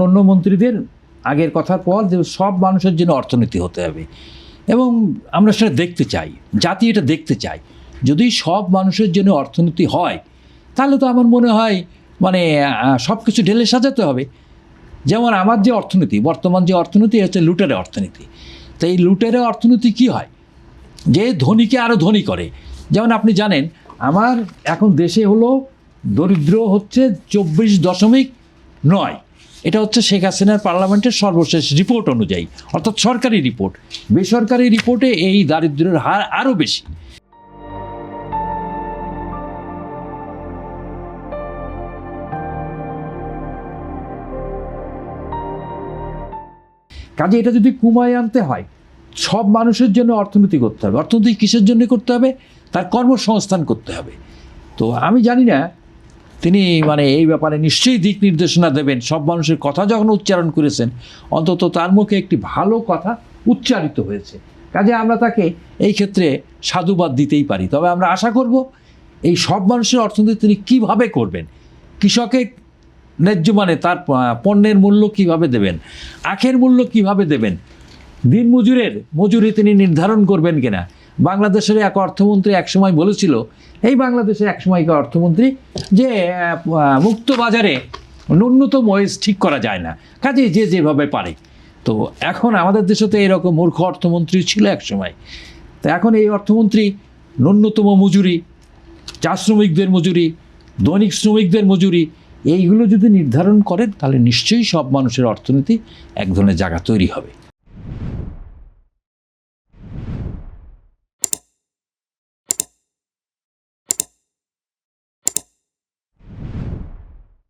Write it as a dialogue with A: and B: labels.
A: অন্য মন্ত্রীদের আগের কথার পর যে সব মানুষের জন্য অর্থনীতি হতে হবে, এবং আমরা সেটা দেখতে চাই, জাতি এটা দেখতে চাই। যদি সব মানুষের জন্য অর্থনীতি হয় তাহলে তো আমার মনে হয় মানে সব কিছু ঢেলে সাজাতে হবে। যেমন আমার যে অর্থনীতি, বর্তমান যে অর্থনীতি হচ্ছে লুটেরা অর্থনীতি। তো এই লুটেরা অর্থনীতি কি হয়, যে ধনীকে আরও ধনী করে। যেমন আপনি জানেন আমার এখন দেশে হলো দরিদ্র হচ্ছে 24.9, এটা হচ্ছে শেখ হাসিনার পার্লামেন্টের সর্বশেষ রিপোর্ট অনুযায়ী, অর্থাৎ সরকারি রিপোর্ট। বেসরকারি রিপোর্টে এই দারিদ্র্যের হার আরও বেশি। কাজে এটা যদি কমায় আনতে হয়, সব মানুষের জন্য অর্থনীতি করতে হবে। অর্থনীতি কিসের জন্য করতে হবে? তার কর্মসংস্থান করতে হবে। তো আমি জানি না তিনি মানে এই ব্যাপারে নিশ্চয়ই দিক নির্দেশনা দেবেন। সব মানুষের কথা যখন উচ্চারণ করেছেন, অন্তত তার মুখে একটি ভালো কথা উচ্চারিত হয়েছে। কাজে আমরা তাকে এই ক্ষেত্রে সাধুবাদ দিতেই পারি। তবে আমরা আশা করব এই সব মানুষের অর্থনীতি তিনি কীভাবে করবেন, কৃষকের ন্যায্য মানে তার পণ্যের মূল্য কিভাবে দেবেন, আখের মূল্য কিভাবে দেবেন, দিন মজুরি তিনি নির্ধারণ করবেন কিনা। বাংলাদেশের এক অর্থমন্ত্রী একসময় বলেছিল, এই বাংলাদেশের একসময়কার অর্থমন্ত্রী, যে মুক্ত বাজারে ন্যূনতম ওয়েজ ঠিক করা যায় না, কাজে যে যেভাবে পারে। তো এখন আমাদের দেশে তো এরকম মূর্খ অর্থমন্ত্রী ছিল এক সময়। তো এখন এই অর্থমন্ত্রী ন্যূনতম মজুরি, চা শ্রমিকদের মজুরি, দৈনিক শ্রমিকদের মজুরি, এইগুলো যদি নির্ধারণ করেন তাহলে নিশ্চয়ই সব মানুষের অর্থনীতি এক ধরনের জায়গা তৈরি হবে।